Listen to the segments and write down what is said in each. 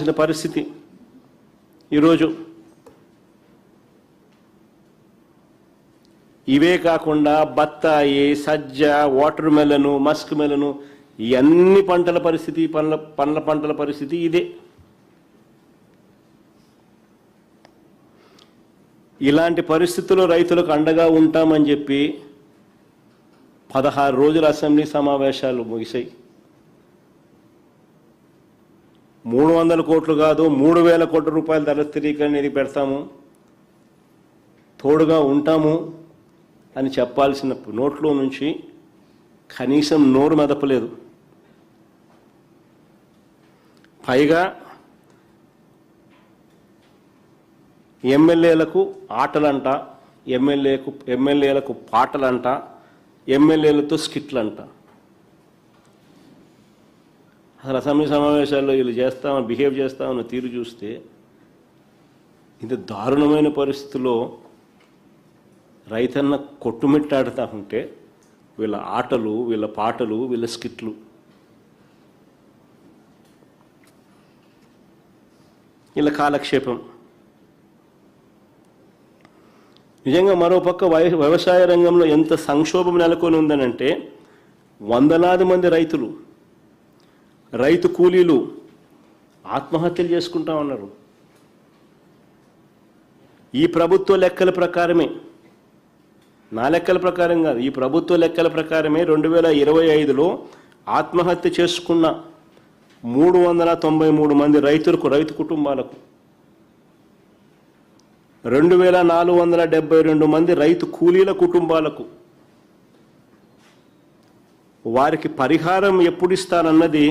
చెప్పాల్సిన పరిస్థితి ఈరోజు. ఇవే కాకుండా బత్తాయి, సజ్జ, వాటర్ మెలను, మస్క్ మెలను, ఈ అన్ని పంటల పరిస్థితి, పండ్ల పంటల పరిస్థితి ఇదే. ఇలాంటి పరిస్థితుల్లో రైతులకు అండగా ఉంటామని చెప్పి 16 రోజుల అసెంబ్లీ సమావేశాలు ముగిశాయి. 300 కోట్లు కాదు 3000 కోట్ల రూపాయల ధర స్థిరీకరణ నిధి పెడతాము, తోడుగా ఉంటాము అని చెప్పాల్సిన నోట్లో నుంచి కనీసం నోరు మెదపలేదు. పైగా ఎమ్మెల్యేలకు ఆటలంట, ఎమ్మెల్యేలకు పాటలంట, ఎమ్మెల్యేలతో స్కిట్లంట. అసలు అసెంబ్లీ సమావేశాల్లో వీళ్ళు బిహేవ్ చేస్తామన్న తీరు చూస్తే ఇంత దారుణమైన పరిస్థితుల్లో రైతన్న కొట్టుమిట్టాడుతూ ఉంటే వీళ్ళ ఆటలు, వీళ్ళ పాటలు, వీళ్ళ స్కిట్లు. వీళ్ళ కాలక్షేపం. నిజంగా మరోపక్క వ్యవసాయ రంగంలో ఎంత సంక్షోభం నెలకొని ఉందనంటే వందలాది మంది రైతు కూలీలు ఆత్మహత్యలు చేసుకుంటా ఉన్నారు. ఈ ప్రభుత్వ లెక్కల ప్రకారమే, నా లెక్కల ప్రకారం కాదు, ఈ ప్రభుత్వ లెక్కల ప్రకారమే 2025లో ఆత్మహత్య చేసుకున్న 393 మంది రైతు కుటుంబాలకు, 2472 మంది రైతు కూలీల కుటుంబాలకు వారికి పరిహారం ఎప్పుడు ఇస్తారన్నది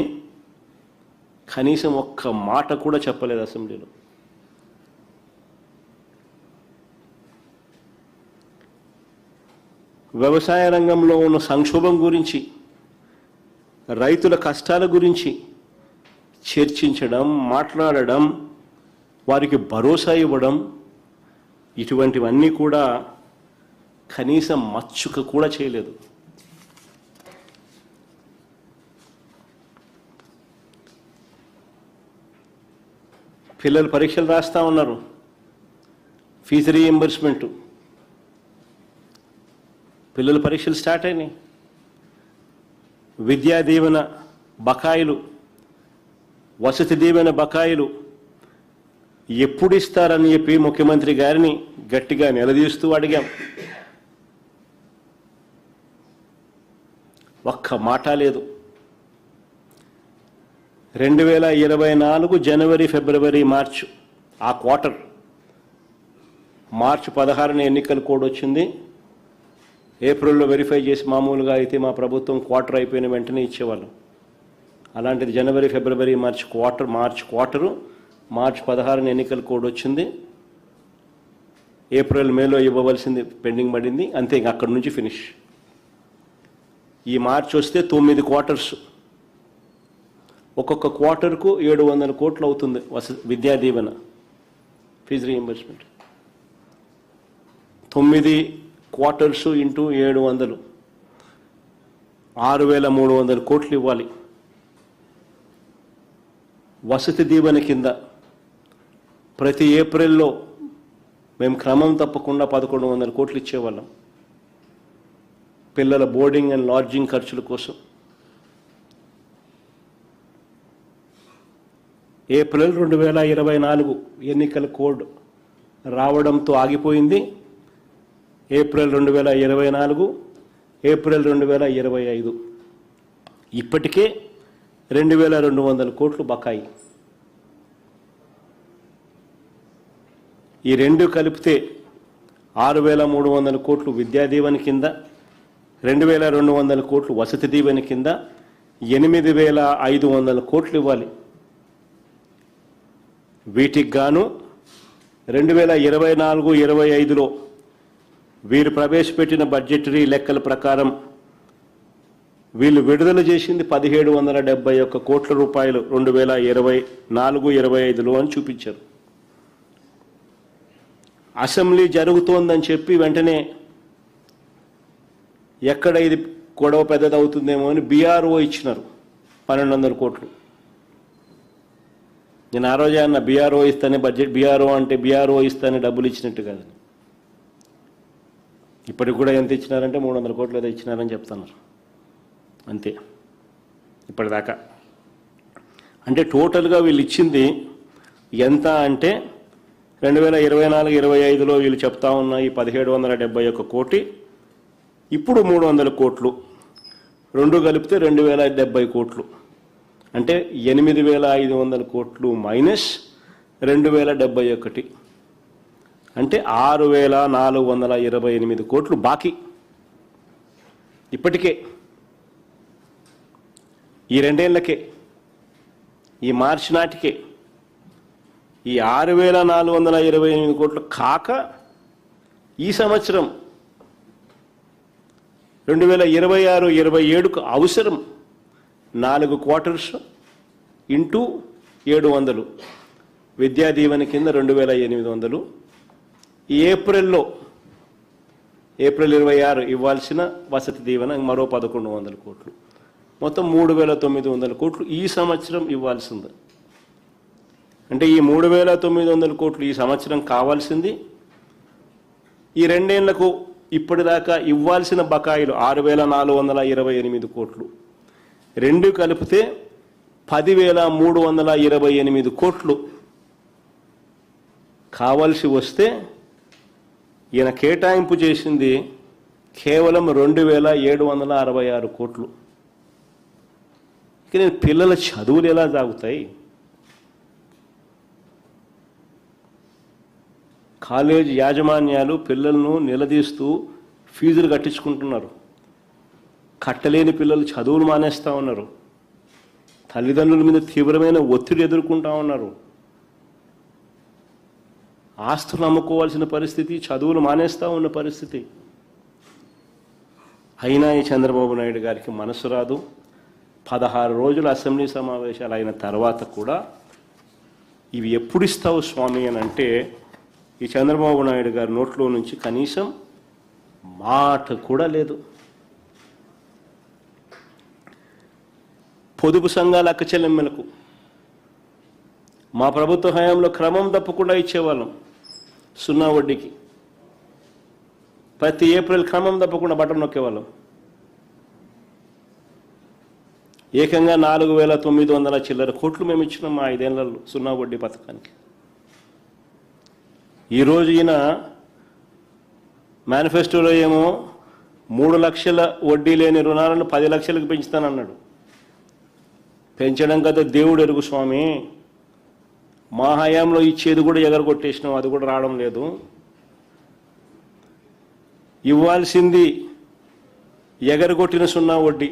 కనీసం ఒక్క మాట కూడా చెప్పలేదు అసెంబ్లీలో. వ్యవసాయ రంగంలో ఉన్న సంక్షోభం గురించి, రైతుల కష్టాల గురించి చర్చించడం, మాట్లాడడం, వారికి భరోసా ఇవ్వడం, ఇటువంటివన్నీ కూడా కనీసం మచ్చుక కూడా చేయలేదు. పిల్లలు పరీక్షలు రాస్తా ఉన్నారు, ఫీజు రీయింబర్స్మెంటు, పిల్లల పరీక్షలు స్టార్ట్ అయినాయి, విద్యా దీవెన బకాయిలు, వసతి దీవెన బకాయిలు ఎప్పుడు ఇస్తారని చెప్పి ముఖ్యమంత్రి గారిని గట్టిగా నిలదీస్తూ అడిగాం. ఒక్క మాట లేదు. 2024 జనవరి, ఫిబ్రవరి, మార్చ్, ఆ క్వార్టర్, మార్చి 16న ఎన్నికల కోడ్ వచ్చింది. ఏప్రిల్లో వెరిఫై చేసి మామూలుగా అయితే మా ప్రభుత్వం క్వార్టర్ అయిపోయిన వెంటనే ఇచ్చేవాళ్ళం. అలాంటిది జనవరి, ఫిబ్రవరి, మార్చ్ క్వార్టరు, మార్చి 16న ఎన్నికల కోడ్ వచ్చింది. ఏప్రిల్, మేలో ఇవ్వవలసింది పెండింగ్ పడింది. అంతే, అక్కడి నుంచి ఫినిష్. ఈ మార్చి వస్తే 9 క్వార్టర్స్, ఒక్కొక్క క్వార్టర్కు 700 కోట్లు అవుతుంది Vidya Deevena, fee reimbursement. 9 quarters into 700, 6300 కోట్లు ఇవ్వాలి. వసతి దీవెన కింద ప్రతి ఏప్రిల్లో మేము క్రమం తప్పకుండా 1100 కోట్లు ఇచ్చేవాళ్ళం పిల్లల బోర్డింగ్ అండ్ లాడ్జింగ్ ఖర్చుల కోసం. ఏప్రిల్ 2024 ఎన్నికల కోడ్ రావడంతో ఆగిపోయింది. ఏప్రిల్ 2024, ఏప్రిల్ 2025, ఇప్పటికే 2200 కోట్లు బకాయి. ఈ రెండు కలిపితే 6300 కోట్లు విద్యా దీవెన కింద, 2200 కోట్లు వసతి దీవెన కింద, 8500 కోట్లు ఇవ్వాలి. వీటికి గాను 2024-25లో వీరు ప్రవేశపెట్టిన బడ్జెటరీ లెక్కల ప్రకారం వీళ్ళు విడుదల చేసింది 1771 కోట్ల రూపాయలు 2024-25లో అని చూపించారు. అసెంబ్లీ జరుగుతోందని చెప్పి వెంటనే ఎక్కడ ఇది గొడవ పెద్దదవుతుందేమో అని బీఆర్ఓ ఇచ్చినారు 1200 కోట్లు. నేను ఆ రోజే అన్న బీఆర్ఓ ఇస్తానే బడ్జెట్, బీఆర్ఓ అంటే బీఆర్ఓ ఇస్తానే డబ్బులు ఇచ్చినట్టు కాదు. ఇప్పటికి కూడా ఎంత ఇచ్చినారంటే 300 కోట్లు ఏదో ఇచ్చినారని చెప్తున్నారు అంతే ఇప్పటిదాకా. అంటే టోటల్గా వీళ్ళు ఇచ్చింది ఎంత అంటే 2024-25లో వీళ్ళు చెప్తా ఉన్న ఈ 1771 కోటి, ఇప్పుడు 300 కోట్లు, రెండు కలిపితే 2070 కోట్లు. అంటే 8500 కోట్లు మైనస్ 2071, అంటే 6428 కోట్లు బాకీ ఇప్పటికే. ఈ 2 ఏళ్లకే, ఈ మార్చి నాటికే ఈ 6428 కోట్లు కాక, ఈ సంవత్సరం 2026-27కు అవసరం 4 క్వార్టర్స్ ఇంటూ 700 విద్యా దీవెన కింద 2800, ఏప్రిల్ 26 ఇవ్వాల్సిన వసతి దీవెన మరో 1100 కోట్లు, మొత్తం 3900 కోట్లు ఈ సంవత్సరం ఇవ్వాల్సింది. అంటే ఈ 3900 కోట్లు ఈ సంవత్సరం కావాల్సింది, ఈ 2 ఏళ్లకు ఇప్పటిదాకా ఇవ్వాల్సిన బకాయిలు 6428 కోట్లు, రెండు కలిపితే 10328 కోట్లు కావాల్సి వస్తే ఈయన కేటాయింపు చేసింది కేవలం 2766 కోట్లు. ఇక నేను పిల్లల చదువులు ఎలా సాగుతాయి? కాలేజ్ యాజమాన్యాలు పిల్లలను నిలదీస్తూ ఫీజులు కట్టించుకుంటున్నారు. కట్టలేని పిల్లలు చదువులు మానేస్తూ ఉన్నారు. తల్లిదండ్రుల మీద తీవ్రమైన ఒత్తిడి ఎదుర్కొంటూ ఉన్నారు. ఆస్తులు అమ్ముకోవాల్సిన పరిస్థితి, చదువులు మానేస్తూ ఉన్న పరిస్థితి. అయినా ఈ చంద్రబాబు నాయుడు గారికి మనసు రాదు. 16 రోజుల అసెంబ్లీ సమావేశాలు అయిన తర్వాత కూడా ఇవి ఎప్పుడు ఇస్తావు స్వామి అని అంటే ఈ చంద్రబాబు నాయుడు గారి నోట్లో నుంచి కనీసం మాట కూడా లేదు. పొదుపు సంఘాల అక్క చెల్లెమ్మలకు మా ప్రభుత్వ హయాంలో క్రమం తప్పకుండా ఇచ్చేవాళ్ళం. 0 వడ్డీకి ప్రతి ఏప్రిల్ క్రమం తప్పకుండా బటన్ నొక్కేవాళ్ళం. ఏకంగా 4900 చిల్లర కోట్లు మేము ఇచ్చినాం మా 5 ఏళ్లలో 0 వడ్డీ పథకానికి. ఈరోజు ఈయన మేనిఫెస్టోలో ఏమో 3 లక్షల వడ్డీ లేని రుణాలను 10 లక్షలకు పెంచుతానన్నాడు. పెంచడం కదా దేవుడు ఎరుగు స్వామి. మా హయాంలో ఇచ్చేది కూడా ఎగరగొట్టేసినాం, అది కూడా రావడం లేదు. ఇవ్వాల్సింది ఎగరగొట్టిన 0 వడ్డీ.